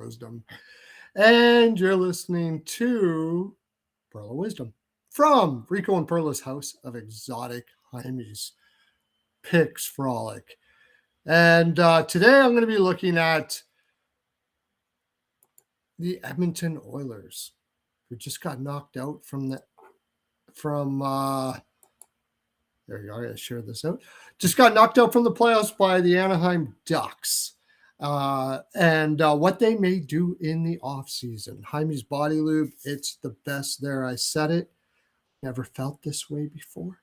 Wisdom. And you're listening to Pearl of Wisdom from Rico and Perla's House of Exotic Jaimes Picks Frolic. And today I'm going to be looking at the Edmonton Oilers, who just got knocked out from there you go, I gotta share this out. Just got knocked out from the playoffs by the Anaheim Ducks. And what they may do in the offseason. Jaime's Body Lube, it's the best there. I said it. Never felt this way before.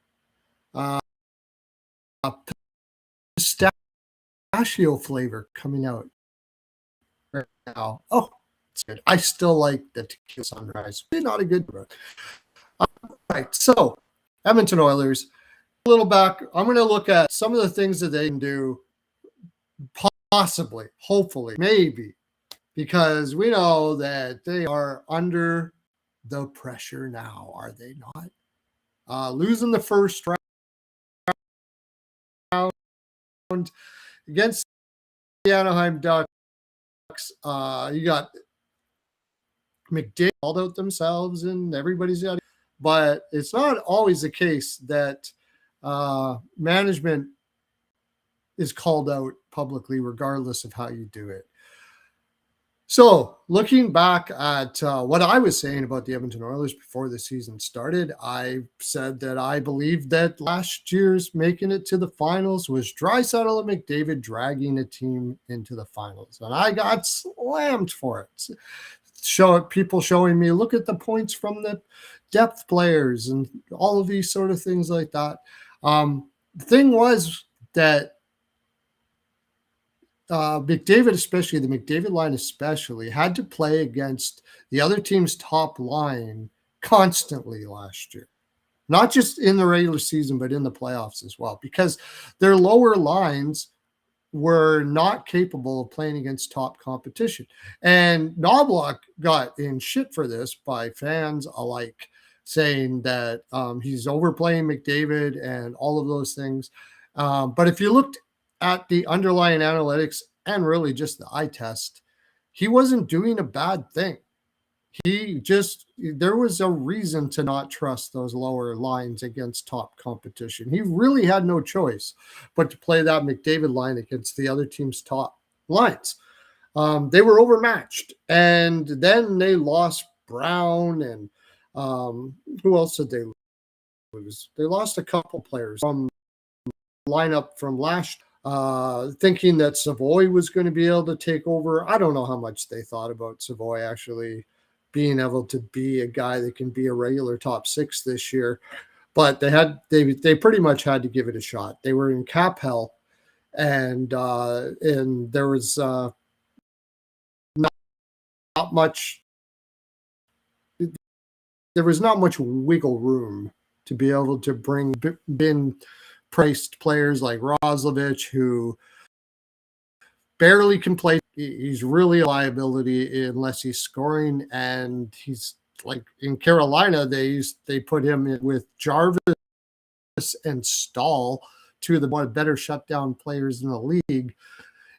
Pistachio flavor coming out right now. Oh, it's good. I still like the Tequila Sunrise. Not a good one. All right, so Edmonton Oilers. A little back. I'm going to look at some of the things that they can do. Possibly, hopefully, maybe, because we know that they are under the pressure now, are they not? Losing the first round against the Anaheim Ducks. You got McDavid called out themselves and everybody's got, but it's not always the case that management is called out publicly, regardless of how you do it. So looking back at what I was saying about the Edmonton Oilers before the season started, I said that I believed that last year's making it to the finals was Draisaitl and McDavid dragging a team into the finals. And I got slammed for it. People showing me, look at the points from the depth players and all of these sort of things like that. The thing was that McDavid, especially the McDavid line especially, had to play against the other team's top line constantly last year. Not just in the regular season, but in the playoffs as well, because their lower lines were not capable of playing against top competition. And Knobloch got in shit for this by fans alike, saying that he's overplaying McDavid and all of those things. But if you looked at the underlying analytics and really just the eye test, he wasn't doing a bad thing. There was a reason to not trust those lower lines against top competition. He really had no choice but to play that McDavid line against the other team's top lines. They were overmatched, and then they lost Brown and who else did they lose? They lost a couple players from lineup from last, thinking that Savoy was going to be able to take over. I don't know how much they thought about Savoy actually being able to be a guy that can be a regular top six this year, but they pretty much had to give it a shot. They were in cap hell, and there was not much. There was not much wiggle room to be able to bring in priced players like Roslovich, who barely can play. He's really a liability unless he's scoring, and he's like in Carolina, they put him in with Jarvis and Stahl, two of the better shutdown players in the league,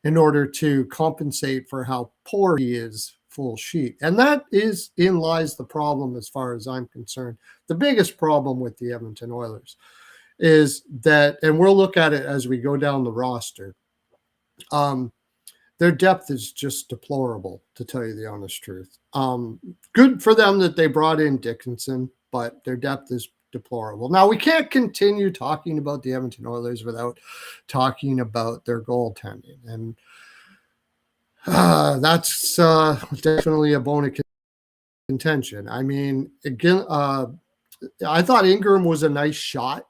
in order to compensate for how poor he is full sheet. And that is in lies the problem as far as I'm concerned. The biggest problem with the Edmonton Oilers is that, and we'll look at it as we go down the roster, their depth is just deplorable, to tell you the honest truth. Good for them that they brought in Dickinson, but their depth is deplorable. Now, we can't continue talking about the Edmonton Oilers without talking about their goaltending. And that's definitely a bone of contention. I mean, again, I thought Ingram was a nice shot,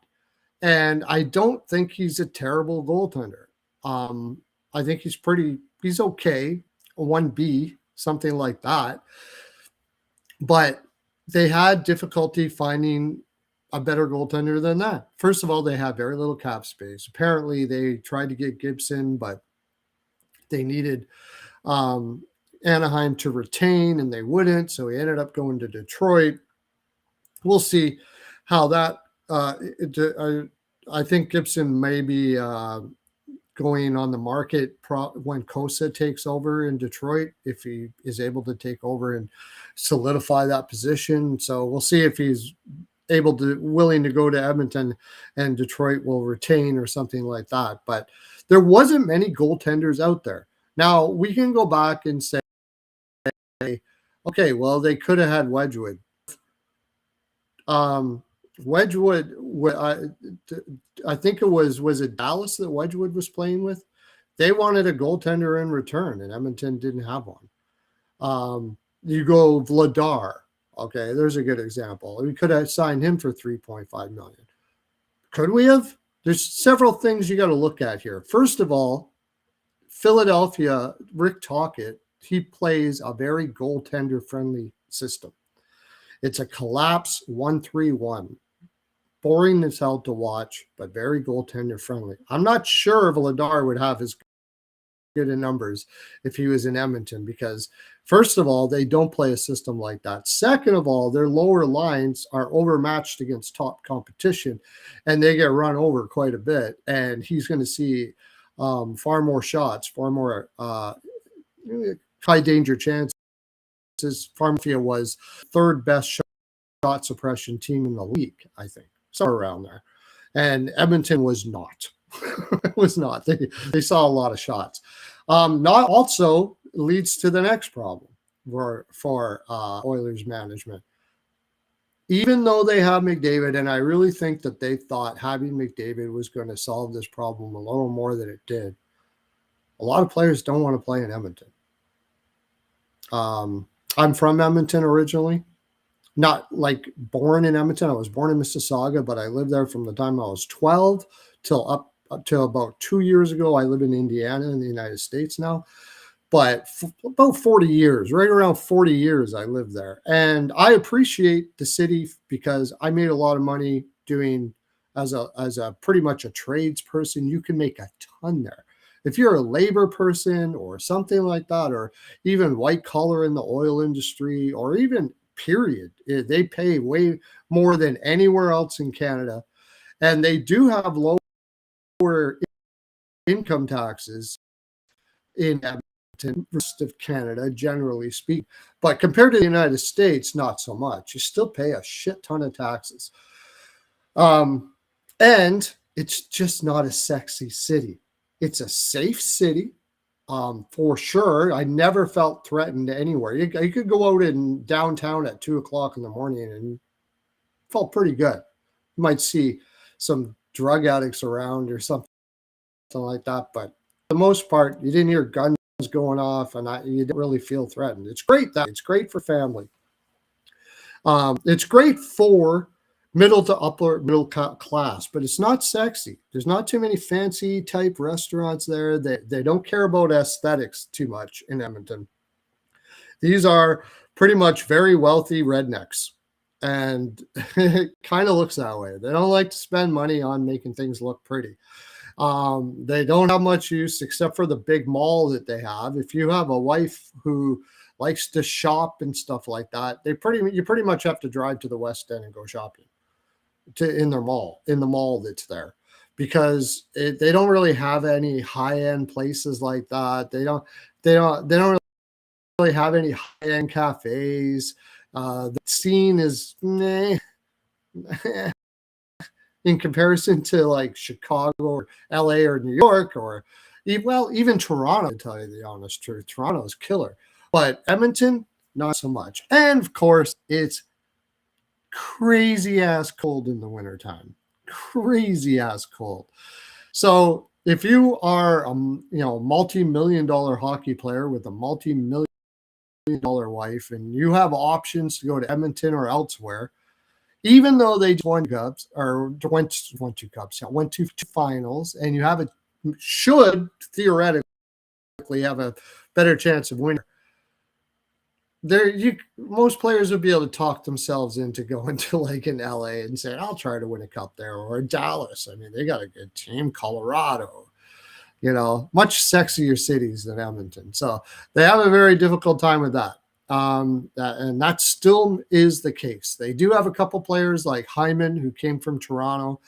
and I don't think he's a terrible goaltender. I think he's okay, a 1B, something like that. But they had difficulty finding a better goaltender than that. First of all, they have very little cap space. Apparently, they tried to get Gibson, but they needed Anaheim to retain, and they wouldn't, so he ended up going to Detroit. We'll see how that I think Gibson may be going on the market when Kosa takes over in Detroit, if he is able to take over and solidify that position. So we'll see if he's willing to go to Edmonton and Detroit will retain or something like that. But there wasn't many goaltenders out there. Now we can go back and say, okay, well, they could have had Wedgwood. Wedgwood, I think it was it Dallas that Wedgwood was playing with? They wanted a goaltender in return, and Edmonton didn't have one. You go Vladar. Okay, there's a good example. We could have signed him for $3.5 million. Could we have? There's several things you got to look at here. First of all, Philadelphia, Rick Tocchet, he plays a very goaltender-friendly system. It's a collapse 1-3-1. Boring as hell to watch, but very goaltender-friendly. I'm not sure Vladar would have as good in numbers if he was in Edmonton because, first of all, they don't play a system like that. Second of all, their lower lines are overmatched against top competition, and they get run over quite a bit, and he's going to see far more shots, far more high-danger chances. Philadelphia was third best shot suppression team in the league, I think, somewhere around there. And Edmonton was not. It was not. They saw a lot of shots. Not also leads to the next problem for Oilers management. Even though they have McDavid, and I really think that they thought having McDavid was going to solve this problem a little more than it did, a lot of players don't want to play in Edmonton. I'm from Edmonton originally. Not like born in Edmonton. I was born in Mississauga, but I lived there from the time I was 12 till up to about 2 years ago. I live in Indiana in the United States now. But about 40 years, right around 40 years, I lived there. And I appreciate the city because I made a lot of money doing as a pretty much a trades person. You can make a ton there. If you're a labor person or something like that, or even white collar in the oil industry, or even period, they pay way more than anywhere else in Canada. And they do have lower income taxes in Edmonton, rest of Canada, generally speaking. But compared to the United States, not so much. You still pay a shit ton of taxes. And it's just not a sexy city. It's a safe city, for sure. I never felt threatened anywhere. You could go out in downtown at 2:00 in the morning and felt pretty good. You might see some drug addicts around or something like that, but for the most part, you didn't hear guns going off, and you didn't really feel threatened. It's great. It's great for family. It's great for middle to upper middle class, but it's not sexy. There's not too many fancy type restaurants there. They don't care about aesthetics too much in Edmonton. These are pretty much very wealthy rednecks, and it kind of looks that way. They don't like to spend money on making things look pretty. They don't have much use except for the big mall that they have. If you have a wife who likes to shop and stuff like that, you pretty much have to drive to the West End and go shopping in the mall that's there, because they don't really have any high-end places like that. They don't really have any high-end cafes. The scene is meh. In comparison to like Chicago or LA or New York, or even Toronto, to tell you the honest truth. Toronto is killer, but Edmonton, not so much. And of course, it's crazy ass cold in the wintertime. Crazy ass cold. So if you are a multi-million-dollar hockey player with a multi-million-dollar wife, and you have options to go to Edmonton or elsewhere, even though they went to finals, and you should theoretically have a better chance of winning. Most players would be able to talk themselves into going to like in LA and saying, I'll try to win a cup there, or Dallas. I mean, they got a good team. Colorado, much sexier cities than Edmonton. So they have a very difficult time with that. And that still is the case. They do have a couple players like Hyman, who came from Toronto,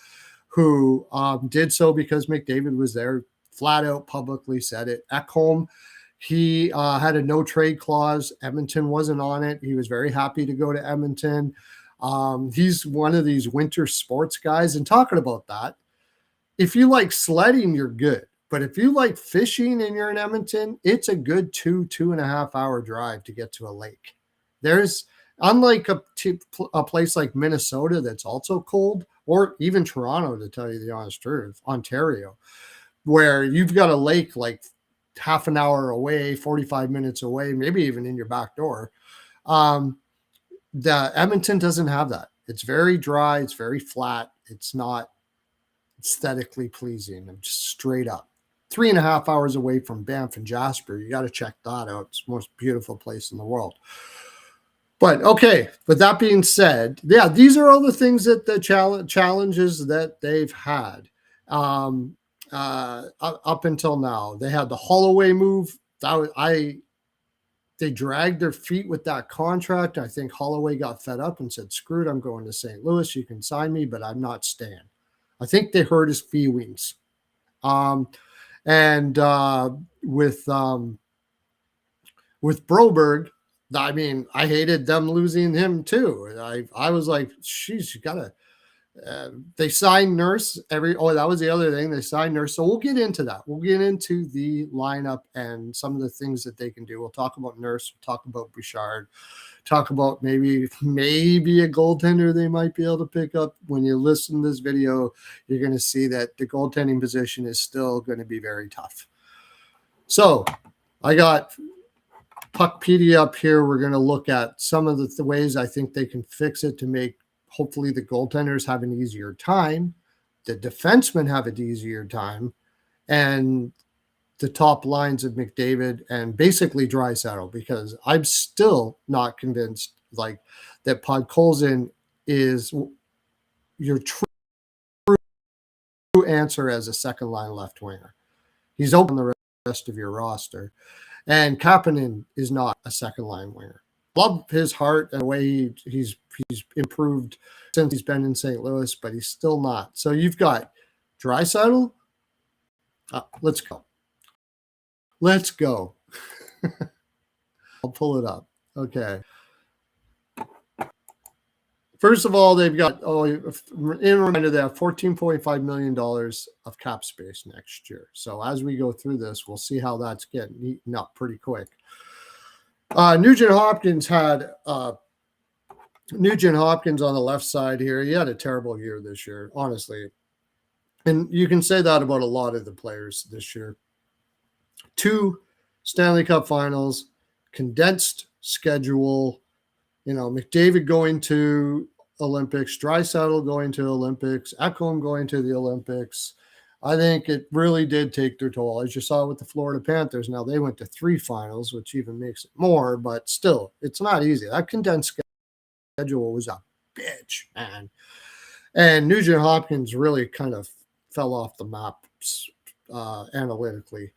who did so because McDavid was there flat out publicly said it. Ekholm, he had a no trade clause. Edmonton wasn't on it. He was very happy to go to Edmonton. He's one of these winter sports guys. And talking about that, if you like sledding, you're good. But if you like fishing and you're in Edmonton, it's a good 2.5 hour drive to get to a lake. There's, unlike a place like Minnesota that's also cold, or even Toronto, to tell you the honest truth, Ontario, where you've got a lake like half an hour away, 45 minutes away, maybe even in your back door. The Edmonton doesn't have that. It's very dry. It's very flat. It's not aesthetically pleasing. I'm just straight up 3.5 hours away from Banff and Jasper. You got to check that out. It's the most beautiful place in the world. But okay, with that being said, yeah, these are all the things that the challenges that they've had up until now. They had the Holloway move. They dragged their feet with that contract. I think Holloway got fed up and said, "Screw it, I'm going to St. Louis. You can sign me, but I'm not staying." I think they hurt his feelings. And with Broberg, I mean, I hated them losing him too. I was like, "Sheesh, you gotta." They signed Nurse. That was the other thing. They signed Nurse. So we'll get into that. We'll get into the lineup and some of the things that they can do. We'll talk about Nurse. We'll talk about Bouchard. Talk about maybe a goaltender they might be able to pick up. When you listen to this video, you're going to see that the goaltending position is still going to be very tough. So I got Puckpedia up here. We're going to look at some of the ways I think they can fix it to make hopefully the goaltenders have an easier time, the defensemen have an easier time, and the top lines of McDavid and basically Draisaitl, because I'm still not convinced that Podkolzin is your true answer as a second line left winger. He's open the rest of your roster, and Kapanen is not a second line winger. Love his heart and the way he's improved since he's been in St. Louis, but he's still not. So you've got Draisaitl. Let's go. I'll pull it up. Okay. First of all, they've got, in reminder, they have $14.5 million of cap space next year. So as we go through this, we'll see how that's getting eaten up pretty quick. Nugent Hopkins on the left side here. He had a terrible year this year, honestly. And you can say that about a lot of the players this year. 2 Stanley Cup finals, condensed schedule, McDavid going to Olympics, Draisaitl going to Olympics, Ekholm going to the Olympics. I think it really did take their toll, as you saw with the Florida Panthers. Now they went to 3 finals, which even makes it more, but still, it's not easy. That condensed schedule was a bitch, man. And Nugent Hopkins really kind of fell off the map analytically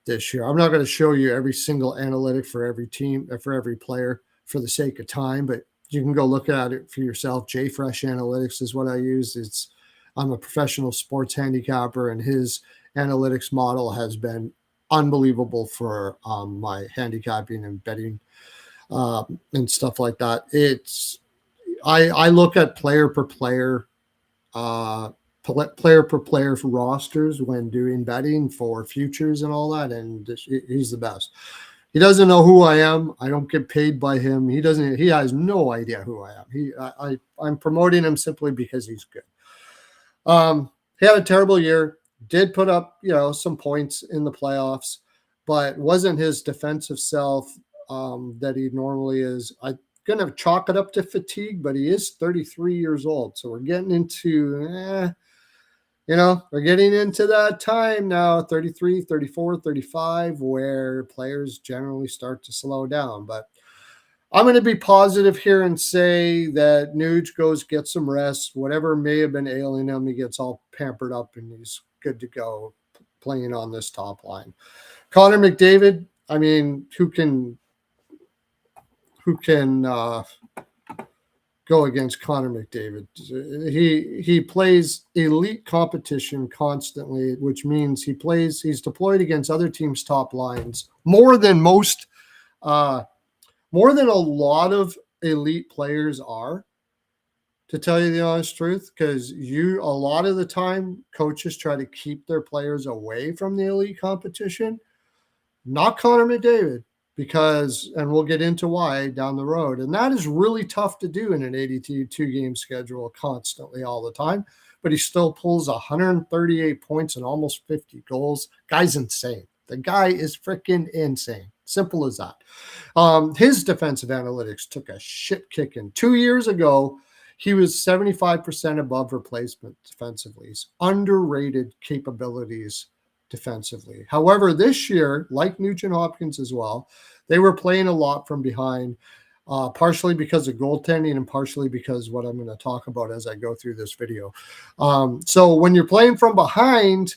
this year. I'm not going to show you every single analytic for every team, for every player, for the sake of time, but you can go look at it for yourself. JFresh Analytics is what I use. I'm a professional sports handicapper, and his analytics model has been unbelievable for my handicapping and betting and stuff like that. I look at player per player rosters when doing betting for futures and all that, and he's the best. He doesn't know who I am. I don't get paid by him. He has no idea who I am. I'm promoting him simply because he's good. He had a terrible year, did put up, some points in the playoffs, but wasn't his defensive self that he normally is. I'm going to chalk it up to fatigue, but he is 33 years old. So we're getting into, we're getting into that time now, 33, 34, 35, where players generally start to slow down. But I'm going to be positive here and say that Nuge gets some rest. Whatever may have been ailing him, he gets all pampered up and he's good to go playing on this top line. Connor McDavid, I mean, who can go against Connor McDavid. He plays elite competition constantly, which means he's deployed against other teams' top lines more than more than a lot of elite players are, to tell you the honest truth, because a lot of the time coaches try to keep their players away from the elite competition. Not Connor McDavid, and we'll get into why down the road. And that is really tough to do in an 82 game schedule constantly all the time. But he still pulls 138 points and almost 50 goals. Guy's insane. The guy is freaking insane. Simple as that. His defensive analytics took a shit kicking. 2 years ago, he was 75% above replacement defensively. He's underrated capabilities defensively. However, this year, like Nugent Hopkins as well, they were playing a lot from behind, partially because of goaltending and partially because what I'm going to talk about as I go through this video. So when you're playing from behind,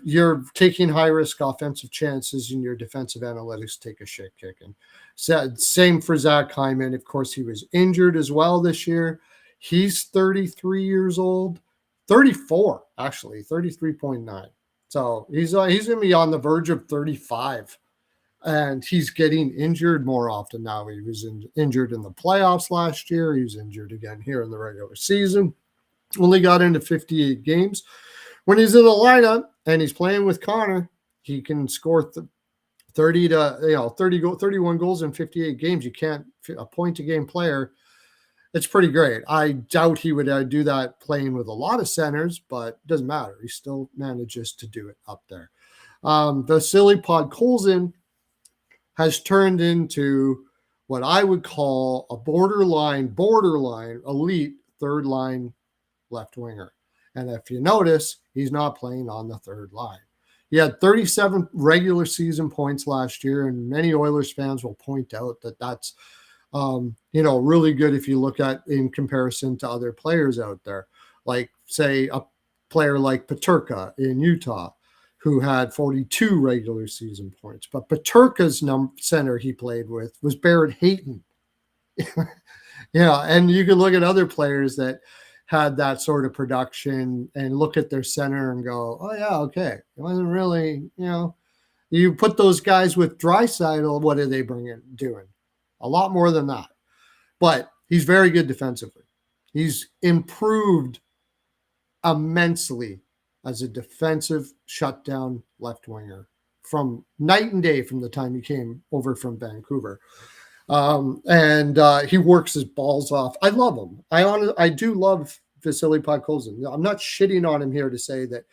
you're taking high-risk offensive chances and your defensive analytics take a shit kicking. Same for Zach Hyman. Of course, he was injured as well this year. He's 33 years old. 34, actually, 33.9. So he's going to be on the verge of 35. And he's getting injured more often now. He was injured in the playoffs last year. He was injured again here in the regular season. Only got into 58 games. When he's in the lineup and he's playing with Connor, he can score 31 goals in 58 games. You can't, a point-a-game player, it's pretty great. I doubt he would do that playing with a lot of centers, but it doesn't matter. He still manages to do it up there. Vasily Podkolzin has turned into what I would call a borderline elite third line left winger. And if you notice, he's not playing on the third line. He had 37 regular season points last year, and many Oilers fans will point out that that's really good if you look at in comparison to other players out there, like say a player like Peterka in Utah, who had 42 regular season points. But Peterka's center he played with was Barrett Hayton. And you can look at other players that had that sort of production and look at their center and go, oh, yeah, okay. It wasn't really, you put those guys with Draisaitl, what are they doing? A lot more than that. But he's very good defensively. He's improved immensely as a defensive shutdown left winger from night and day from the time he came over from Vancouver. He works his balls off. I love him. I do love Vasily Podkolzin. I'm not shitting on him here to say that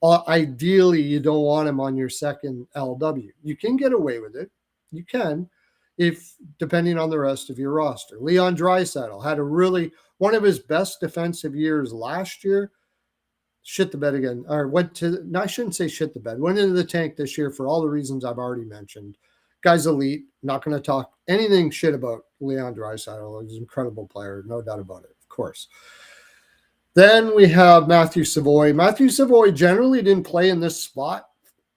ideally you don't want him on your second LW. You can get away with it. You can, if depending on the rest of your roster. Leon Draisaitl had one of his best defensive years last year. Shit the bed again, or I shouldn't say shit the bed. Went into the tank this year for all the reasons I've already mentioned. Guy's elite. Not going to talk anything shit about Leon Draisaitl. He's an incredible player, no doubt about it, of course. Then we have Matthew Savoy. Matthew Savoy generally didn't play in this spot.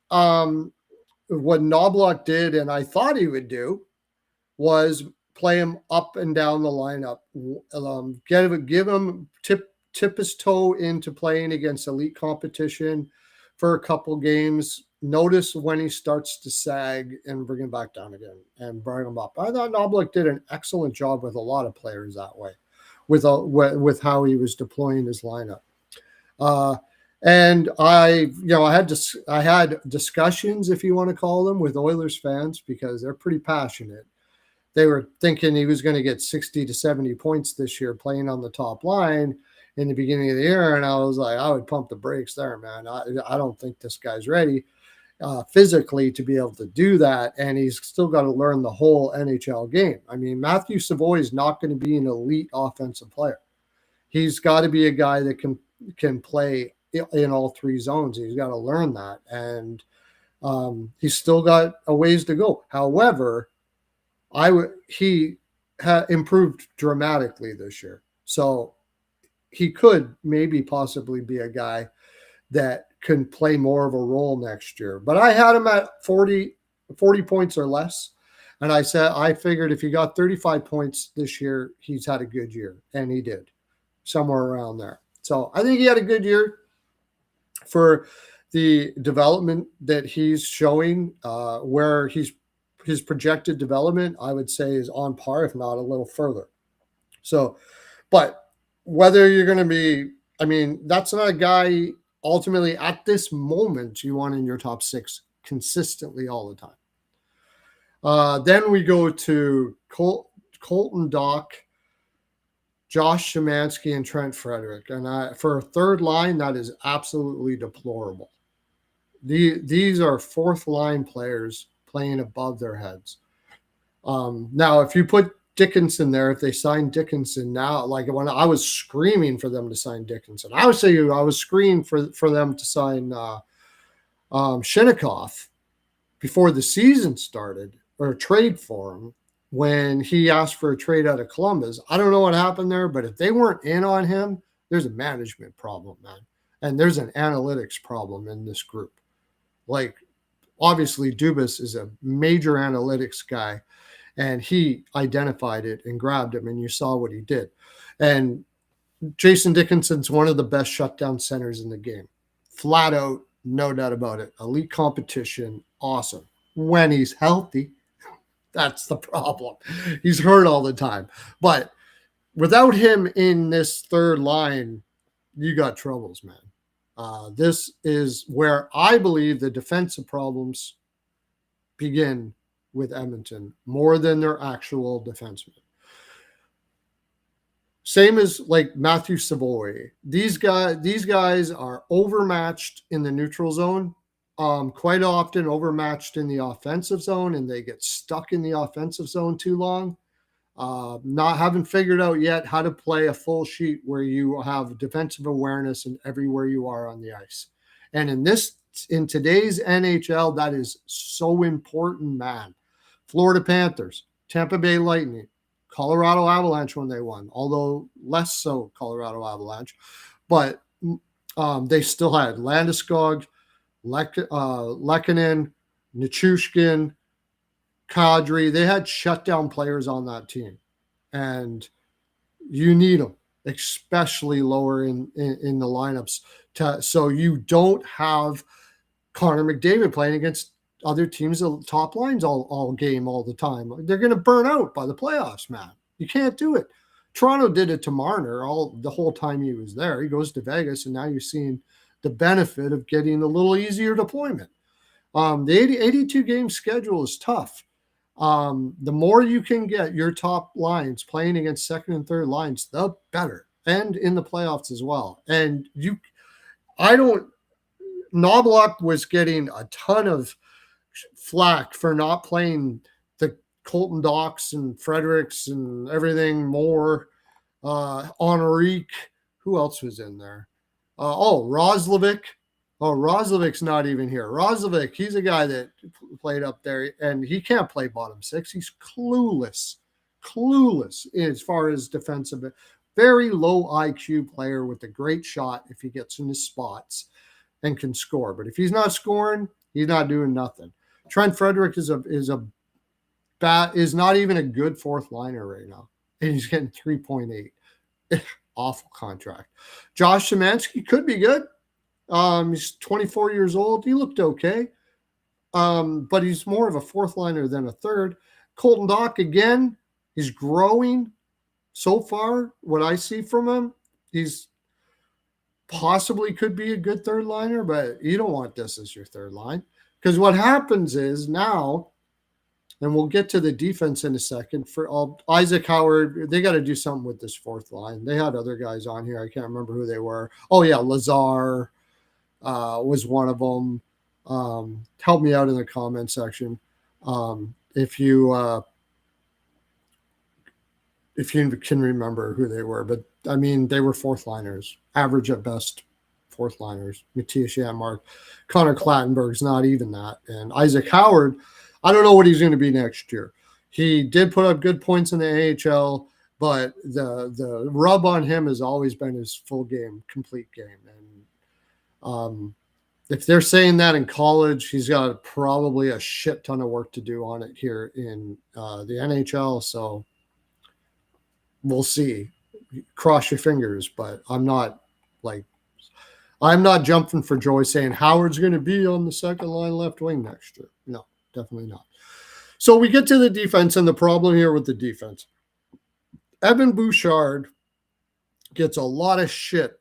What Knobloch did, and I thought he would do, was play him up and down the lineup. Give him tip his toe into playing against elite competition for a couple games. Notice when he starts to sag and bring him back down again and bring him up. I thought Knobloch did an excellent job with a lot of players that way, with how he was deploying his lineup. And I had discussions, if you want to call them, with Oilers fans because they're pretty passionate. They were thinking he was going to get 60 to 70 points this year playing on the top line in the beginning of the year. And I was like, I would pump the brakes there, man. I don't think this guy's ready physically to be able to do that. And he's still got to learn the whole NHL game. I mean, Matthew Savoy is not going to be an elite offensive player. He's got to be a guy that can play in all three zones. He's got to learn that. And he's still got a ways to go. However, he improved dramatically this year. So he could maybe possibly be a guy that can play more of a role next year. But I had him at 40 points or less. And I figured if he got 35 points this year, he's had a good year. And he did, somewhere around there. So I think he had a good year for the development that he's showing, where his projected development, I would say, is on par, if not a little further. So, but whether you're going to be, I mean, that's not a guy ultimately at this moment you want in your top 6 consistently all the time. Then we go to Colton Dock, Josh Szymanski, and Trent Frederic. And for a third line, that is absolutely deplorable. These are fourth line players playing above their heads. Now, if you put Dickinson there, if they sign Dickinson now, like when I was screaming for them to sign Dickinson, I would say I was screaming for them to sign Shinnikov before the season started, or trade for him when he asked for a trade out of Columbus. I don't know what happened there, but if they weren't in on him, there's a management problem, man. And there's an analytics problem in this group. Like, obviously, Dubas is a major analytics guy, and he identified it and grabbed him, and you saw what he did. And Jason Dickinson's one of the best shutdown centers in the game. Flat out, no doubt about it. Elite competition, awesome. When he's healthy, that's the problem. He's hurt all the time. But without him in this third line, you got troubles, man. This is where I believe the defensive problems begin with Edmonton more than their actual defensemen. Same as like Matthew Savoy. These guys are overmatched in the neutral zone, quite often overmatched in the offensive zone, and they get stuck in the offensive zone too long. Haven't figured out yet how to play a full sheet where you have defensive awareness in everywhere you are on the ice. And in today's NHL, that is so important, man. Florida Panthers, Tampa Bay Lightning, Colorado Avalanche when they won, although less so Colorado Avalanche, but they still had Landeskog, Lehkonen, Nichushkin, Kadri. They had shutdown players on that team, and you need them, especially lower in the lineups, so you don't have Connor McDavid playing against other teams' top lines all game all the time. They're going to burn out by the playoffs, man. You can't do it. Toronto did it to Marner the whole time he was there. He goes to Vegas, and now you're seeing the benefit of getting a little easier deployment. The 82 game schedule is tough. The more you can get your top lines playing against second and third lines, the better, and in the playoffs as well. And Knoblauch was getting a ton of flack for not playing the Colton Docks and Fredericks and everything more. Henrique, who else was in there? Roslovic. Roslovic's not even here. Roslovic, he's a guy that played up there, and he can't play bottom 6. He's clueless as far as defensive. Very low IQ player with a great shot if he gets in his spots and can score. But if he's not scoring, he's not doing nothing. Trent Frederic is not even a good fourth liner right now, and he's getting 3.8. Awful contract. Josh Szymanski could be good. He's 24 years old. He looked okay, but he's more of a fourth liner than a third. Colton Dock, again, he's growing. So far, what I see from him, he's possibly could be a good third liner, but you don't want this as your third line. Because what happens is now, and we'll get to the defense in a second, for Isaac Howard, they got to do something with this fourth line. They had other guys on here. I can't remember who they were. Oh, yeah, Lazar was one of them. Help me out in the comment section if you can remember who they were. But, I mean, they were fourth liners, average at best fourth liners. Matthias Janmark. Connor Clattenburg's not even that. And Isaac Howard, I don't know what he's going to be next year. He did put up good points in the AHL, but the rub on him has always been his full game, complete game. And if they're saying that in college, he's got probably a shit ton of work to do on it here in the NHL. So we'll see. Cross your fingers, but I'm not jumping for joy saying Howard's going to be on the second line left wing next year. No, definitely not. So we get to the defense, and the problem here with the defense, Evan Bouchard gets a lot of shit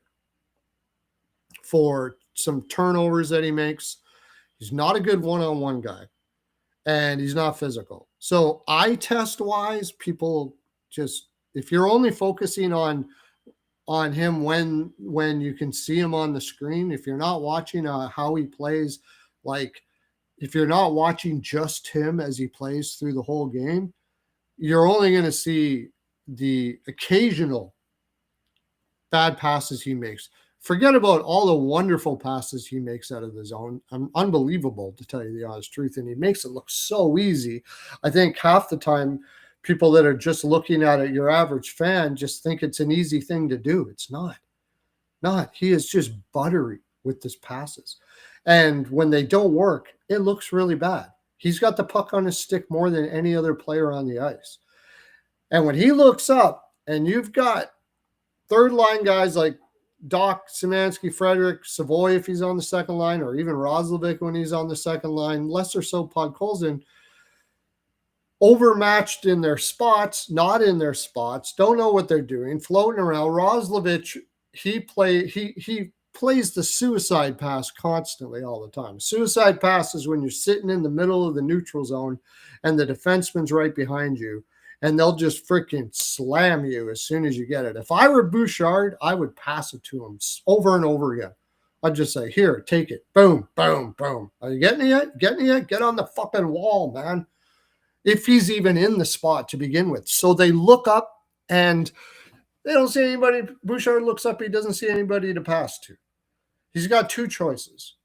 for some turnovers that he makes. He's not a good one-on-one guy, and he's not physical. So eye test wise, people just, if you're only focusing on him when you can see him on the screen, if you're not watching how he plays, like if you're not watching just him as he plays through the whole game, you're only going to see the occasional bad passes he makes. Forget about all the wonderful passes he makes out of the zone. Unbelievable, to tell you the honest truth. And he makes it look so easy. I think half the time people that are just looking at it, your average fan, just think it's an easy thing to do. It's not. He is just buttery with his passes. And when they don't work, it looks really bad. He's got the puck on his stick more than any other player on the ice. And when he looks up and you've got third line guys like Doc, Szymanski, Frederick, Savoy if he's on the second line, or even Roslovic when he's on the second line, less or so Podkolzin, overmatched in their spots, not in their spots, don't know what they're doing, floating around. Roslovic, he plays the suicide pass constantly all the time. Suicide pass is when you're sitting in the middle of the neutral zone and the defenseman's right behind you, and they'll just freaking slam you as soon as you get it. If I were Bouchard, I would pass it to him over and over again. I'd just say, here, take it. Boom, boom, boom. Are you getting it yet? Getting it yet? Get on the fucking wall, man. If he's even in the spot to begin with. So they look up and they don't see anybody. Bouchard looks up. He doesn't see anybody to pass to. He's got two choices.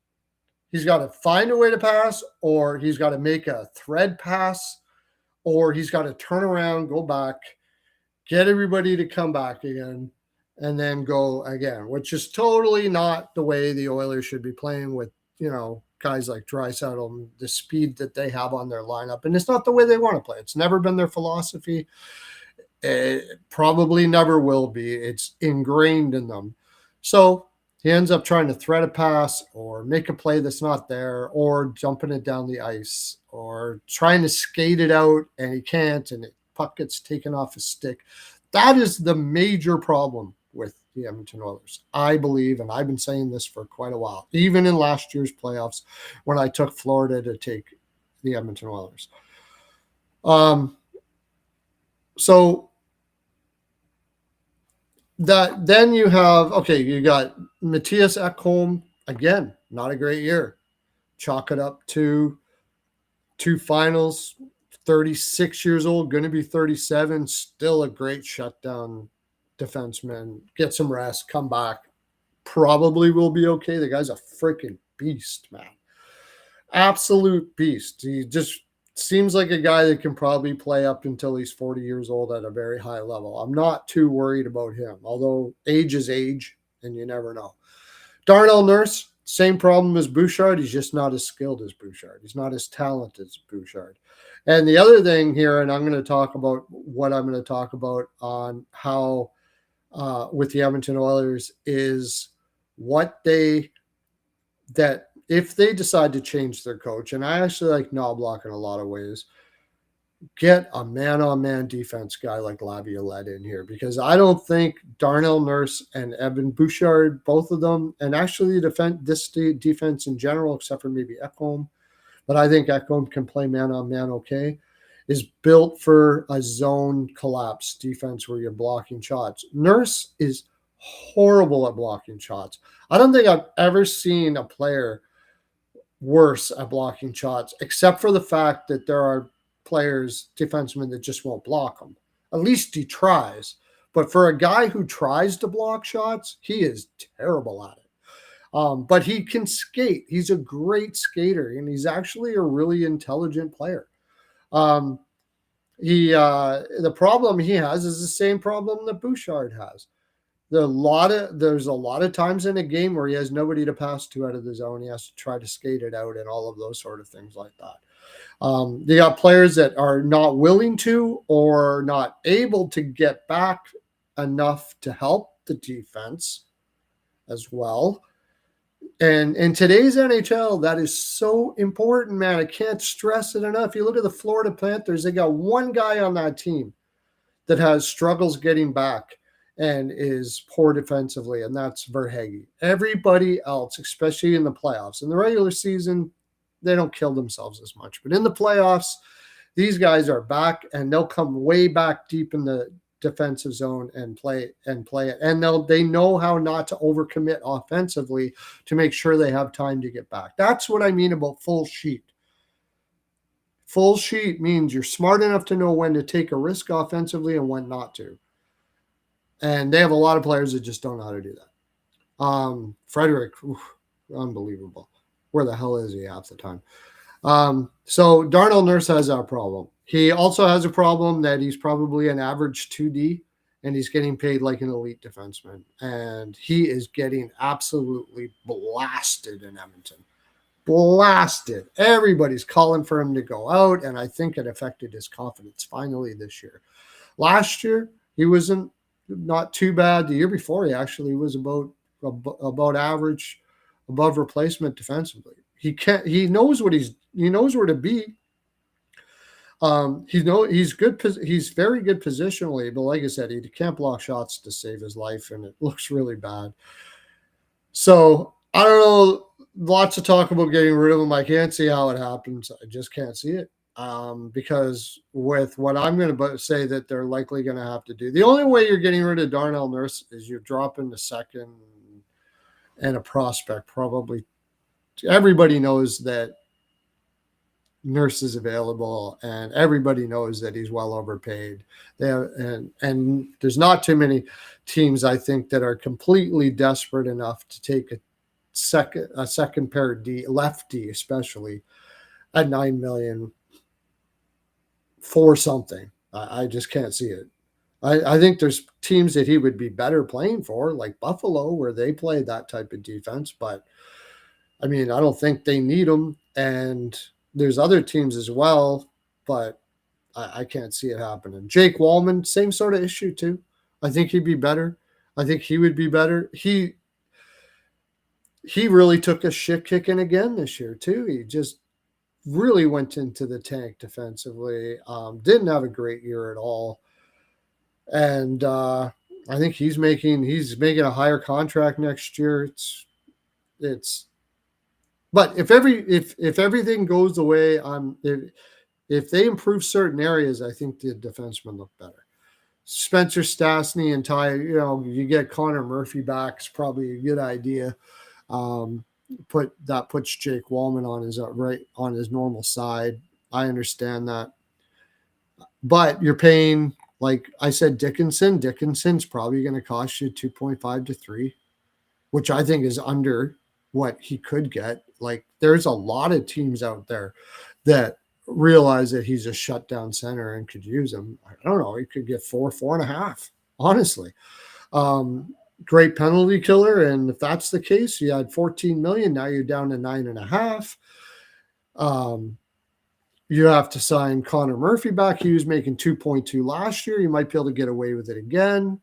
He's got to find a way to pass, or he's got to make a thread pass, or he's got to turn around, go back, get everybody to come back again, and then go again, which is totally not the way the Oilers should be playing with, guys like Draisaitl and the speed that they have on their lineup. And it's not the way they want to play. It's never been their philosophy. It probably never will be. It's ingrained in them. So he ends up trying to thread a pass or make a play that's not there, or jumping it down the ice, or trying to skate it out and he can't, and the puck gets taken off his stick. That is the major problem with the Edmonton Oilers, I believe, and I've been saying this for quite a while, even in last year's playoffs when I took Florida to take the Edmonton Oilers. So that then you have, you got Matthias Ekholm, again, not a great year. Chalk it up to 2 finals, 36 years old, going to be 37, still a great shutdown defenseman. Get some rest, come back, probably will be okay. The guy's a freaking beast, man. Absolute beast. He just seems like a guy that can probably play up until he's 40 years old at a very high level. I'm not too worried about him, although age is age, and you never know. Darnell Nurse, same problem as Bouchard. He's just not as skilled as Bouchard. He's not as talented as Bouchard. And the other thing here, and I'm going to talk about what I'm going to talk about on how with the Edmonton Oilers, is that if they decide to change their coach, and I actually like Knobloch in a lot of ways, get a man-on-man defense guy like Laviolette in here, because I don't think Darnell Nurse and Evan Bouchard, both of them, and actually this defense in general, except for maybe Ekholm, but I think Ekholm can play man-on-man okay, is built for a zone collapse defense where you're blocking shots. Nurse is horrible at blocking shots. I don't think I've ever seen a player worse at blocking shots, except for the fact that there are players, defensemen, that just won't block them. At least he tries. But for a guy who tries to block shots, he is terrible at it. But he can skate. He's a great skater, and he's actually a really intelligent player. The problem he has is the same problem that Bouchard has. there's a lot of times in a game where he has nobody to pass to out of the zone. He has to try to skate it out and all of those sort of things like that. They got players that are not willing to or not able to get back enough to help the defense as well. And in today's NHL, that is so important, man. I can't stress it enough. You look at the Florida Panthers, they got one guy on that team that has struggles getting back and is poor defensively, and that's Verhaeghe. Everybody else, especially in the playoffs, in the regular season, they don't kill themselves as much. But in the playoffs, these guys are back, and they'll come way back deep in the defensive zone and play it. And they know how not to overcommit offensively to make sure they have time to get back. That's what I mean about full sheet. Full sheet means you're smart enough to know when to take a risk offensively and when not to. And they have a lot of players that just don't know how to do that. Frederick, unbelievable. Where the hell is he half the time? So Darnell Nurse has that problem. He also has a problem that he's probably an average 2D, and he's getting paid like an elite defenseman. And he is getting absolutely blasted in Edmonton. Blasted. Everybody's calling for him to go out, and I think it affected his confidence finally this year. Last year, he wasn't not too bad. The year before, he actually was about average, above replacement defensively. He knows where to be. He's good. He's very good positionally, but like I said, he can't block shots to save his life, and it looks really bad. So I don't know. Lots of talk about getting rid of him. I can't see how it happens. I just can't see it. Because with what I'm going to say that they're likely going to have to do, the only way you're getting rid of Darnell Nurse is you're dropping the second and a prospect. Probably everybody knows that Nurse is available, and everybody knows that he's well overpaid. And there's not too many teams, I think, that are completely desperate enough to take a second pair D, lefty especially, at $9 million for something. I just can't see it. I think there's teams that he would be better playing for, like Buffalo, where they play that type of defense. But I mean, I don't think they need him. And there's other teams as well, but I can't see it happening. Jake Wallman, same sort of issue too. I think he'd be better. I think he would be better. He really took a shit kicking again this year too. He just really went into the tank defensively. Didn't have a great year at all. And I think he's making a higher contract next year. But if everything goes the way if they improve certain areas, I think the defensemen look better. Spencer Stastny and Ty, you get Connor Murphy back, it's probably a good idea. Puts Jake Wallman on his normal side. I understand that, but you're paying, like I said, Dickinson. Dickinson's probably going to cost you 2.5 to 3, which I think is under what he could get. Like, there's a lot of teams out there that realize that he's a shutdown center and could use him. I don't know. He could get 4.5, honestly. Great penalty killer. And if that's the case, you had 14 million. Now you're down to 9.5. You have to sign Connor Murphy back. He was making 2.2 last year. You might be able to get away with it again.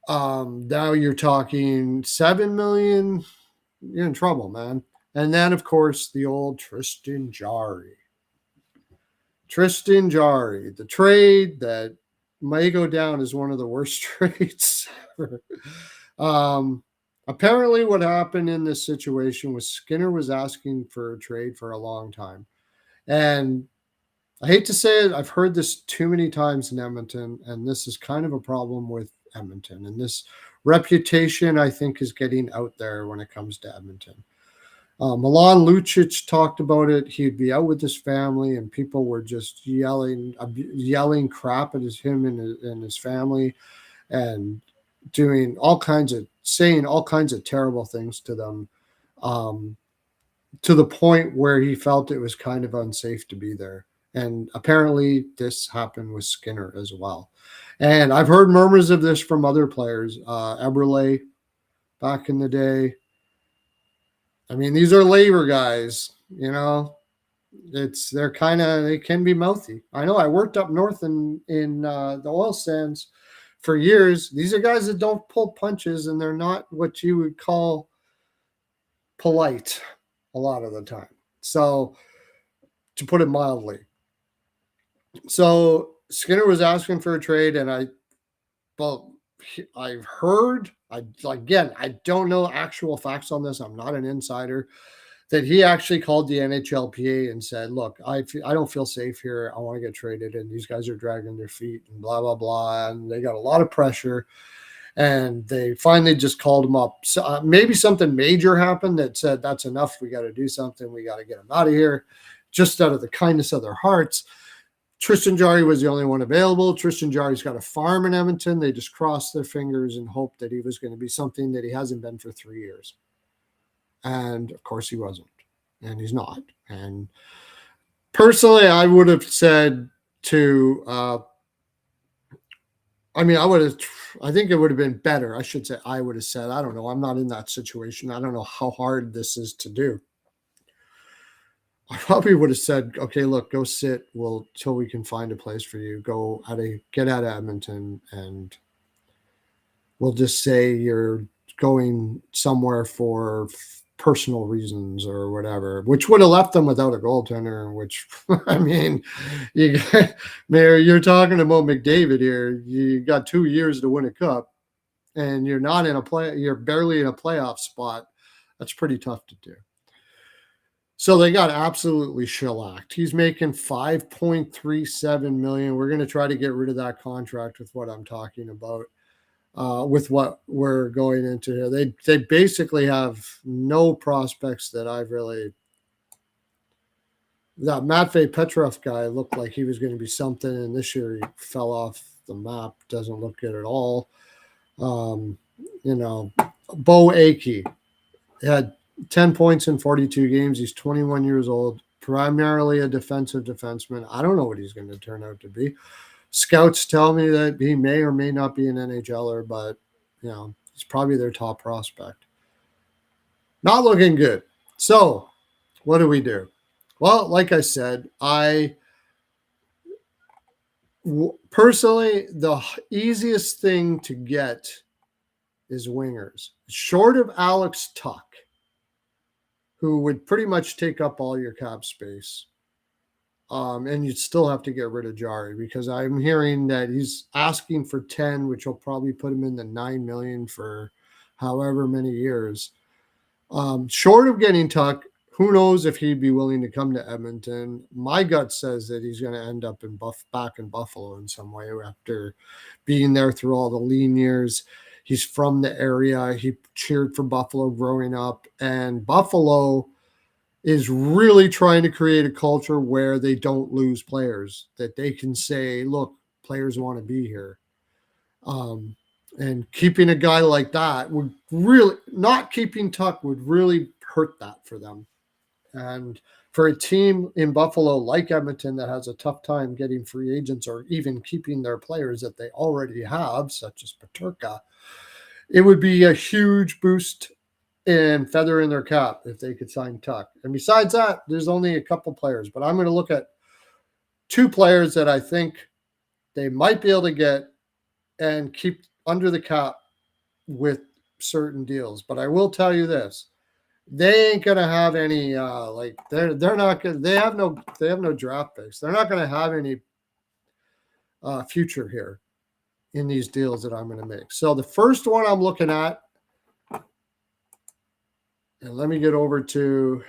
Now you're talking 7 million. You're in trouble, man. And then, of course, the old Tristan Jarry. The trade that may go down as one of the worst trades ever. Apparently what happened in this situation was Skinner was asking for a trade for a long time. And I hate to say it, I've heard this too many times in Edmonton, and this is kind of a problem with Edmonton. And this reputation, I think, is getting out there when it comes to Edmonton. Milan Lucic talked about it. He'd be out with his family, and people were just yelling crap at him and his family, and saying all kinds of terrible things to them, to the point where he felt it was kind of unsafe to be there. And apparently this happened with Skinner as well. And I've heard murmurs of this from other players. Eberle back in the day. I mean, these are labor guys, you know. They can be mouthy. I know I worked up north in the oil sands for years. These are guys that don't pull punches, and they're not what you would call polite a lot of the time. So, to put it mildly. So Skinner was asking for a trade, and I've heard, I don't know actual facts on this. I'm not an insider. That he actually called the NHLPA and said, "Look, I don't feel safe here. I want to get traded, and these guys are dragging their feet and blah blah blah." And they got a lot of pressure, and they finally just called him up. So, maybe something major happened that said, "That's enough. We got to do something. We got to get him out of here," just out of the kindness of their hearts. Tristan Jarry was the only one available. Tristan Jarry's got a farm in Edmonton. They just crossed their fingers and hoped that he was going to be something that he hasn't been for 3 years. And of course he wasn't, and he's not. And personally, I would have said to, I think it would have been better. I should say, I would have said, I don't know. I'm not in that situation. I don't know how hard this is to do. I probably would have said, okay, look, go sit. Till we can find a place for you. Get out of Edmonton, and we'll just say you're going somewhere for personal reasons or whatever, which would have left them without a goaltender, which, I mean, Mayor, you're talking about McDavid here. You got 2 years to win a cup, and you're barely in a playoff spot. That's pretty tough to do. So they got absolutely shellacked. He's making $5.37 million. We're going to try to get rid of that contract with what I'm talking about. With what we're going into here. They basically have no prospects that I've really. That Matvei Petrov guy looked like he was going to be something, and this year he fell off the map. Doesn't look good at all. Bo Akey had 10 points in 42 games. He's 21 years old, primarily a defensive defenseman. I don't know what he's going to turn out to be. Scouts tell me that he may or may not be an NHLer, but, he's probably their top prospect. Not looking good. So, what do we do? Well, like I said, personally, the easiest thing to get is wingers. Short of Alex Tuck, who would pretty much take up all your cap space. And you'd still have to get rid of Jarry, because I'm hearing that he's asking for 10, which will probably put him in the $9 million for however many years. Short of getting Tuck, who knows if he'd be willing to come to Edmonton. My gut says that he's going to end up back in Buffalo in some way after being there through all the lean years. He's from the area. He cheered for Buffalo growing up, and Buffalo is really trying to create a culture where they don't lose players, that they can say, look, players want to be here. And keeping a guy like that would really, not keeping Tuck would really hurt that for them. And for a team in Buffalo like Edmonton that has a tough time getting free agents or even keeping their players that they already have, such as Peterka, it would be a huge boost and feather in their cap if they could sign Tuck. And besides that, there's only a couple players, but I'm going to look at 2 players that I think they might be able to get and keep under the cap with certain deals. But I will tell you this: they ain't going to have any they're not going. They have no draft picks. They're not going to have any future here in these deals that I'm going to make. So the first one I'm looking at. And let me get over to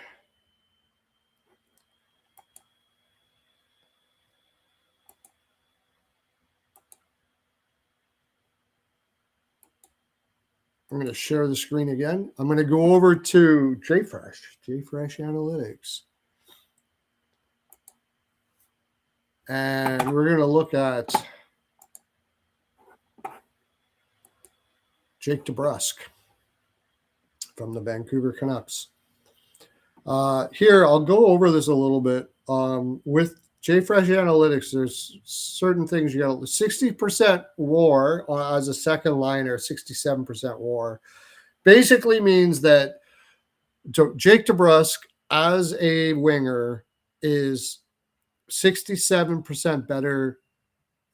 I'm going to share the screen again. I'm going to go over to JFresh Analytics. And we're going to look at Jake DeBrusk from the Vancouver Canucks. Here, I'll go over this a little bit with JFresh Analytics, there's certain things you got to 60% WAR as a second liner, 67% WAR. Basically means that Jake DeBrusk as a winger is 67% better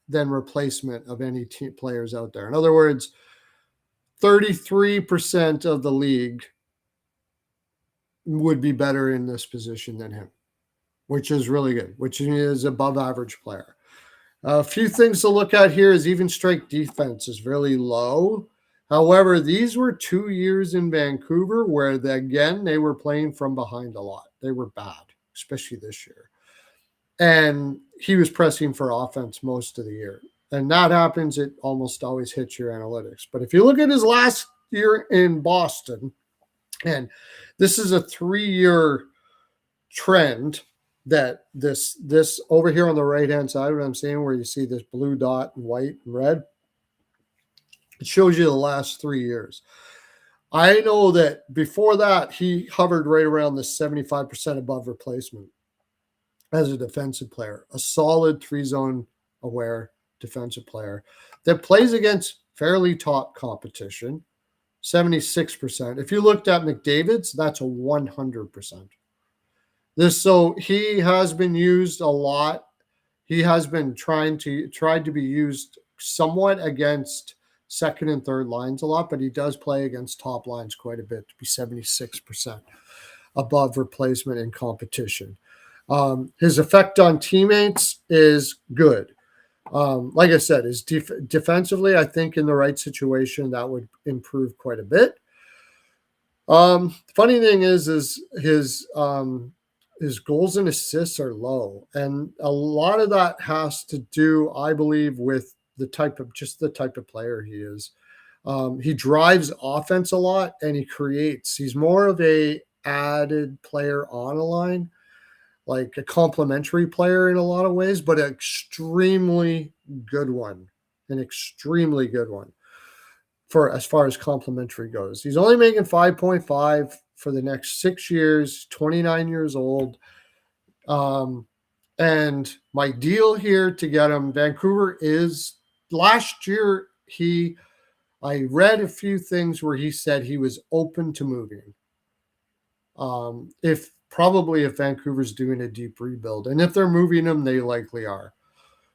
than replacement of any team players out there. In other words, 33% of the league would be better in this position than him, which is really good, which is above average player. A few things to look at here is even strike defense is really low. However, these were 2 years in Vancouver where, again, they were playing from behind a lot. They were bad, especially this year. And he was pressing for offense most of the year. And that happens, it almost always hits your analytics. But if you look at his last year in Boston, and this is a 3-year trend, that this over here on the right-hand side, what I'm saying, where you see this blue dot and white and red, it shows you the last 3 years. I know that before that, he hovered right around the 75% above replacement as a defensive player, a solid 3-zone aware defensive player that plays against fairly top competition, 76%. If you looked at McDavid's, that's a 100%. So he has been used a lot. He has been tried to be used somewhat against second and third lines a lot, but he does play against top lines quite a bit to be 76% above replacement in competition. His effect on teammates is good. Like I said, his defensively, I think in the right situation, that would improve quite a bit. Funny thing is his goals and assists are low. And a lot of that has to do, I believe, with the type of player he is. He drives offense a lot and he creates. He's more of a added player on a line, like a complementary player in a lot of ways, but an extremely good one. An extremely good one for as far as complementary goes. He's only making 5.5 for the next 6 years, 29 years old. And my deal here to get him, Vancouver is last year, I read a few things where he said he was open to moving. If Vancouver's doing a deep rebuild, and if they're moving him, they likely are.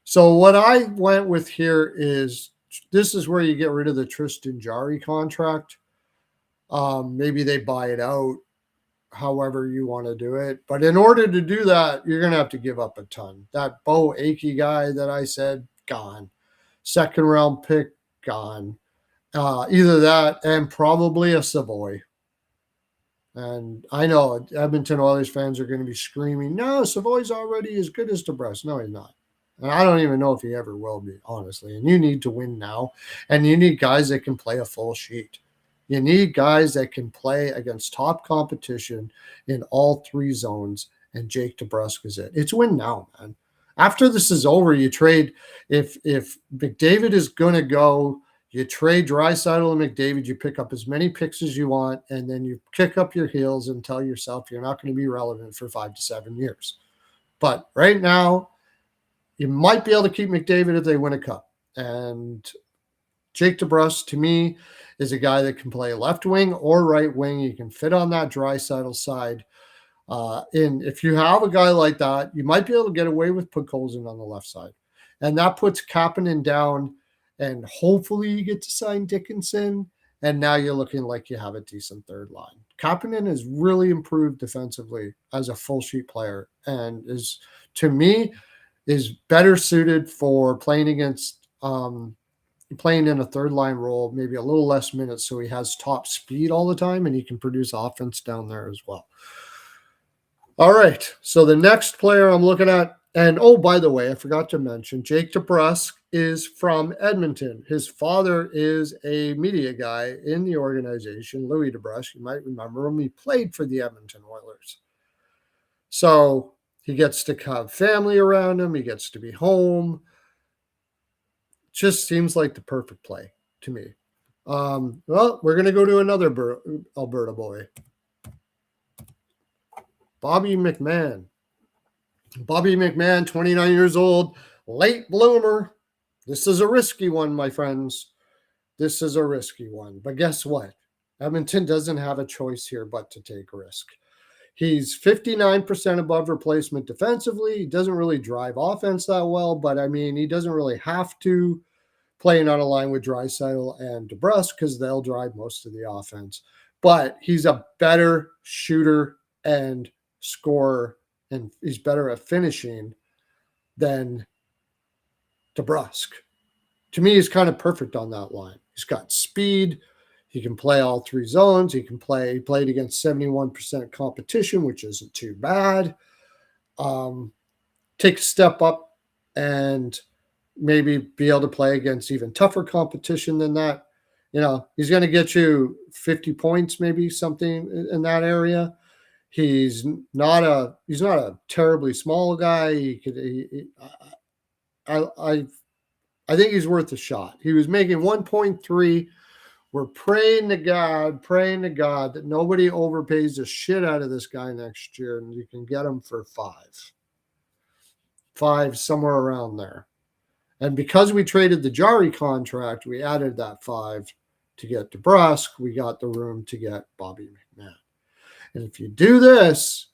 So what I went with here is, this is where you get rid of the Tristan Jarry contract. Maybe they buy it out, however you want to do it. But in order to do that, you're going to have to give up a ton. That Bo Akey guy that I said, gone. Second round pick, gone. Either that and probably a Savoy. And I know Edmonton Oilers fans are going to be screaming, no, Savoy's already as good as DeBrusk. No, he's not. And I don't even know if he ever will be, honestly. And you need to win now. And you need guys that can play a full sheet. You need guys that can play against top competition in all 3 zones. And Jake DeBrusk is it. It's win now, man. After this is over, you trade. If McDavid is going to go, you trade Draisaitl and McDavid. You pick up as many picks as you want, and then you kick up your heels and tell yourself you're not going to be relevant for 5 to 7 years. But right now, you might be able to keep McDavid if they win a cup. And Jake DeBrusk, to me, is a guy that can play left wing or right wing. You can fit on that Draisaitl side. And if you have a guy like that, you might be able to get away with Podkolzin on the left side. And that puts Kapanen down, and hopefully you get to sign Dickinson. And now you're looking like you have a decent third line. Kapanen has really improved defensively as a full sheet player, and is, to me, is better suited for playing against playing in a third line role, maybe a little less minutes, so he has top speed all the time and he can produce offense down there as well. All right, so the next player I'm looking at, and oh, by the way, I forgot to mention, Jake DeBrusk is from Edmonton. His father is a media guy in the organization, Louis DeBrusk. You might remember him. He played for the Edmonton Oilers. So he gets to have family around him. He gets to be home. Just seems like the perfect play to me. Well, we're going to go to another Alberta boy. Bobby McMahon. Bobby McMahon, 29 years old, late bloomer. This is a risky one, my friends. This is a risky one. But guess what? Edmonton doesn't have a choice here but to take a risk. He's 59% above replacement defensively. He doesn't really drive offense that well, but I mean, he doesn't really have to playing on a line with Draisaitl and DeBrusk because they'll drive most of the offense. But he's a better shooter and scorer, and he's better at finishing than DeBrusk. To me, he's kind of perfect on that line. He's got speed. He can play all three zones. He played against 71% competition, which isn't too bad. Take a step up and maybe be able to play against even tougher competition than that. He's going to get you 50 points, maybe something in that area. He's not a terribly small guy. I think he's worth a shot. He was making 1.3. We're praying to God that nobody overpays the shit out of this guy next year, and you can get him for five, somewhere around there. And because we traded the Jari contract, we added that 5 to get DeBrusk. We got the room to get Bobby McMahon. And if you do this,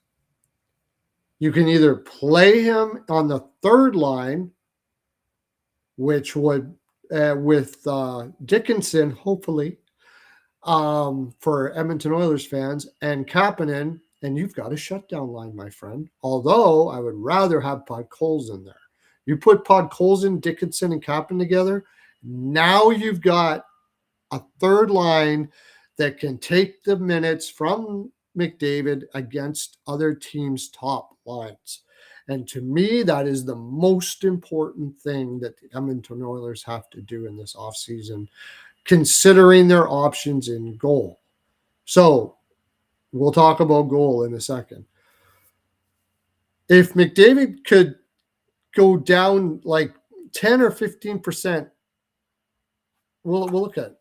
you can either play him on the third line, which would with Dickinson, hopefully, for Edmonton Oilers fans, and Kapanen, and you've got a shutdown line, my friend. Although I would rather have Podkolzin there. You put Podkolzin, Dickinson, and Kapanen together, now you've got a third line that can take the minutes from McDavid against other teams' top lines. And to me, that is the most important thing that the Edmonton Oilers have to do in this offseason, considering their options in goal. So we'll talk about goal in a second. If McDavid could go down like 10 or 15%, we'll look at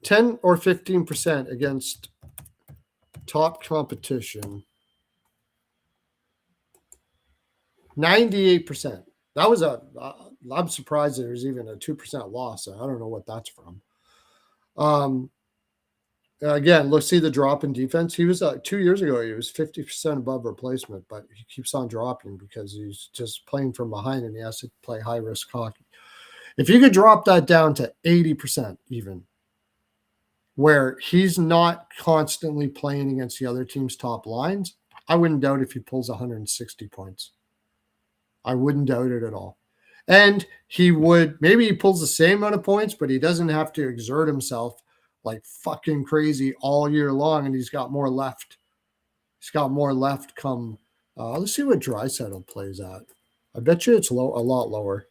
10 or 15% against top competition. 98%. That was I'm surprised there's even a 2% loss. I don't know what that's from. Again, let's see the drop in defense. He was 2 years ago, he was 50% above replacement, but he keeps on dropping because he's just playing from behind and he has to play high risk hockey. If you could drop that down to 80% even, where he's not constantly playing against the other team's top lines, I wouldn't doubt if he pulls 160 points. I wouldn't doubt it at all. And maybe he pulls the same amount of points, but he doesn't have to exert himself like fucking crazy all year long, and he's got more left. He's got more left come. Let's see what Draisaitl plays at. I bet you it's a lot lower.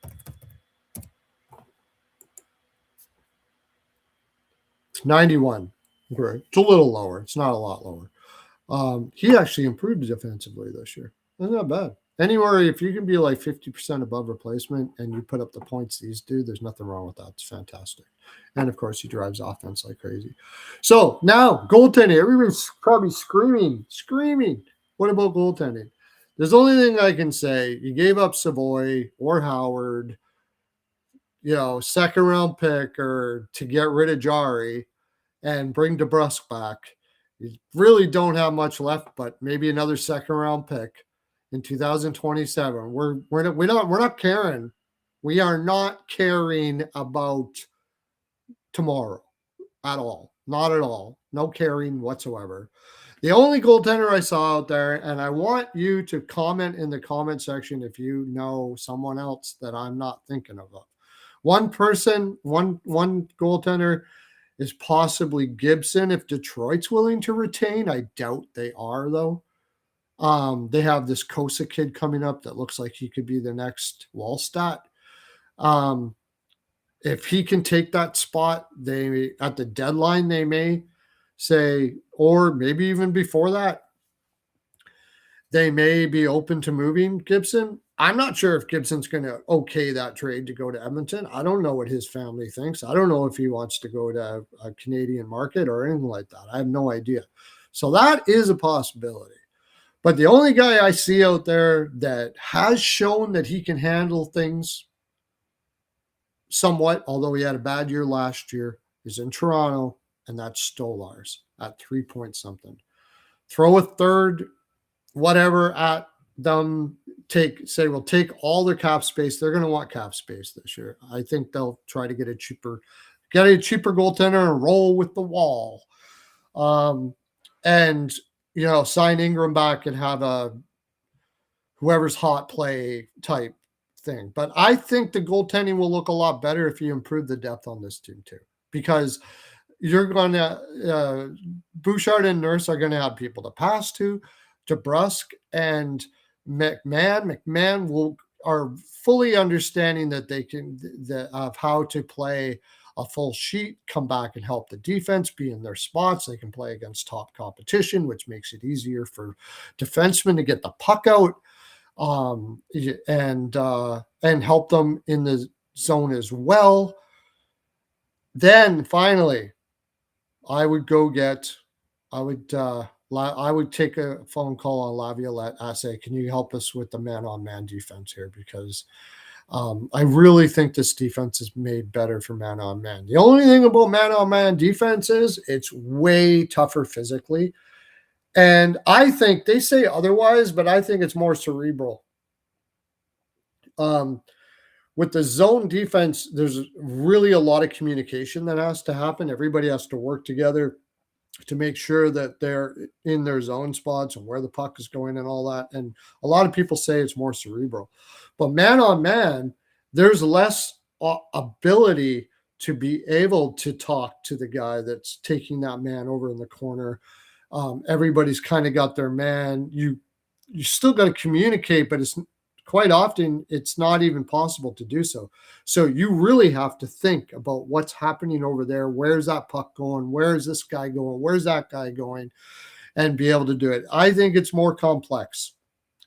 It's 91. It's a little lower. It's not a lot lower. He actually improved defensively this year. That's not bad. Anywhere, if you can be like 50% above replacement and you put up the points these do, there's nothing wrong with that. It's fantastic. And of course, he drives offense like crazy. So now, goaltending. Everybody's probably screaming. What about goaltending? There's the only thing I can say. You gave up Savoy or Howard, second round pick or to get rid of Jari and bring DeBrusk back. You really don't have much left, but maybe another second round pick in 2027. We're not caring. We are not caring about tomorrow at all. Not at all. No caring whatsoever. The only goaltender I saw out there, and I want you to comment in the comment section if you know someone else that I'm not thinking of. One person, one goaltender is possibly Gibson if Detroit's willing to retain. I doubt they are, though. They have this Kosa kid coming up that looks like he could be the next Wallstat. If he can take that spot, at the deadline, they may say, or maybe even before that, they may be open to moving Gibson. I'm not sure if Gibson's going to okay that trade to go to Edmonton. I don't know what his family thinks. I don't know if he wants to go to a Canadian market or anything like that. I have no idea. So that is a possibility. But the only guy I see out there that has shown that he can handle things somewhat, although he had a bad year last year, is in Toronto, and that's Stolars at 3 point something. Throw a third, whatever, at them. We'll take all their cap space. They're going to want cap space this year. I think they'll try to get a cheaper goaltender and roll with the wall. And sign Ingram back and have a whoever's hot play type thing. But I think the goaltending will look a lot better if you improve the depth on this team too, because you're going to Bouchard and Nurse are going to have people to pass to Brusque and McMahon. McMahon are fully understanding that they can of how to play a full sheet, come back and help the defense be in their spots. They can play against top competition, which makes it easier for defensemen to get the puck out and help them in the zone as well. Then finally, I would take a phone call on Laviolette. I say, can you help us with the man-on-man defense here? Because I really think this defense is made better for man-on-man. The only thing about man-on-man defense is it's way tougher physically. And I think they say otherwise, but I think it's more cerebral. With the zone defense, there's really a lot of communication that has to happen. Everybody has to work together to make sure that they're in their zone spots and where the puck is going and all that. And a lot of people say it's more cerebral. But man on man, there's less ability to be able to talk to the guy that's taking that man over in the corner. Everybody's kind of got their man. You still got to communicate, but it's quite often it's not even possible to do so. So you really have to think about what's happening over there. Where's that puck going? Where's this guy going? Where's that guy going? And be able to do it. I think it's more complex.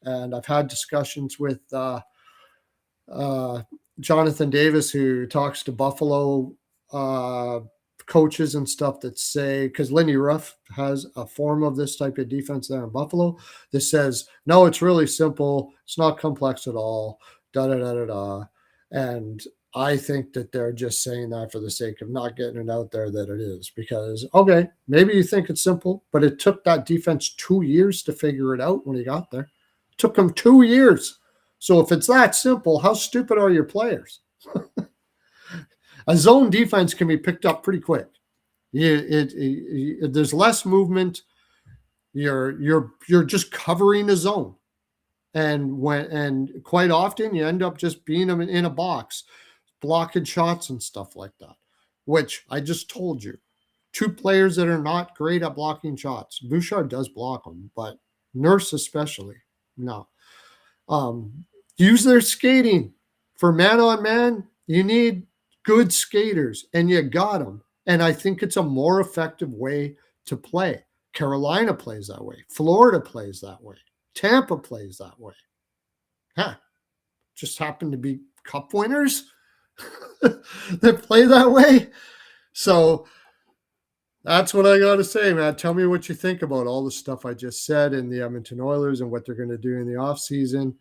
And I've had discussions with Jonathan Davis, who talks to Buffalo coaches and stuff that say, because Lindy Ruff has a form of this type of defense there in Buffalo that says, no, it's really simple. It's not complex at all. And I think that they're just saying that for the sake of not getting it out there that it is, because, okay, maybe you think it's simple, but it took that defense 2 years to figure it out when he got there. It took them 2 years. So if it's that simple, how stupid are your players? A zone defense can be picked up pretty quick. There's less movement. You're just covering a zone, and quite often you end up just being them in a box, blocking shots and stuff like that. Which I just told you, two players that are not great at blocking shots. Bouchard does block them, but Nurse especially no. Use their skating for man on man. You need good skaters, and you got them. And I think it's a more effective way to play. Carolina plays that way. Florida plays that way. Tampa plays that way. Just happen to be cup winners that play that way. So that's what I got to say, man. Tell me what you think about all the stuff I just said in the Edmonton Oilers and what they're going to do in the offseason.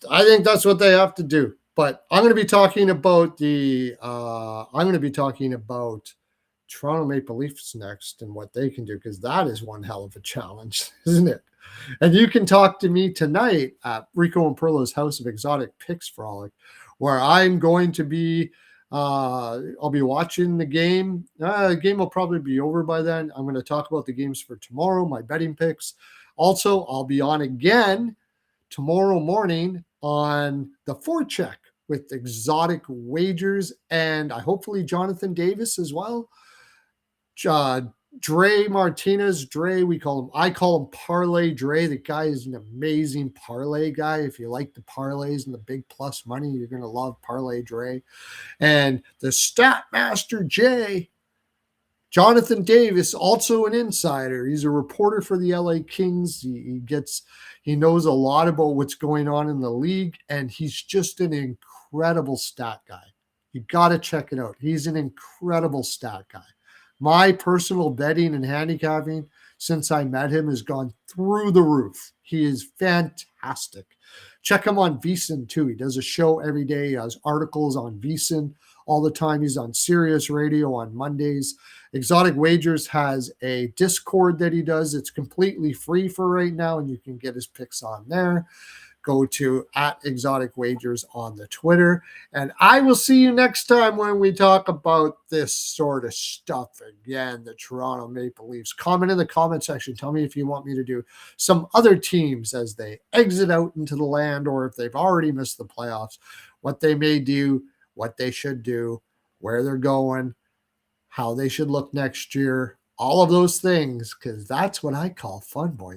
I think that's what they have to do. But I'm going to be talking about Toronto Maple Leafs next and what they can do, because that is one hell of a challenge, isn't it? And you can talk to me tonight at Rico and Perlo's House of Exotic Picks Frolic, where I'm going to be I'll be watching the game. The game will probably be over by then. I'm going to talk about the games for tomorrow, my betting picks. Also, I'll be on again tomorrow morning on the forecheck with exotic wagers, and hopefully Jonathan Davis as well. Dre Martinez, I call him Parlay Dre. The guy is an amazing parlay guy. If you like the parlays and the big plus money, you're going to love Parlay Dre. And the Stat Master J, Jonathan Davis, also an insider. He's a reporter for the LA Kings. He knows a lot about what's going on in the league, and he's just an incredible stat guy. You got to check it out. He's an incredible stat guy. My personal betting and handicapping since I met him has gone through the roof. He is fantastic. Check him on VSiN too. He does a show every day. He has articles on VSiN all the time. He's on Sirius Radio on Mondays. Exotic Wagers has a Discord that he does. It's completely free for right now, and you can get his picks on there. Go to @ExoticWagers on the Twitter. And I will see you next time when we talk about this sort of stuff again, the Toronto Maple Leafs. Comment in the comment section. Tell me if you want me to do some other teams as they exit out into the land, or if they've already missed the playoffs, what they may do, what they should do, where they're going, how they should look next year, all of those things, because that's what I call fun, boys.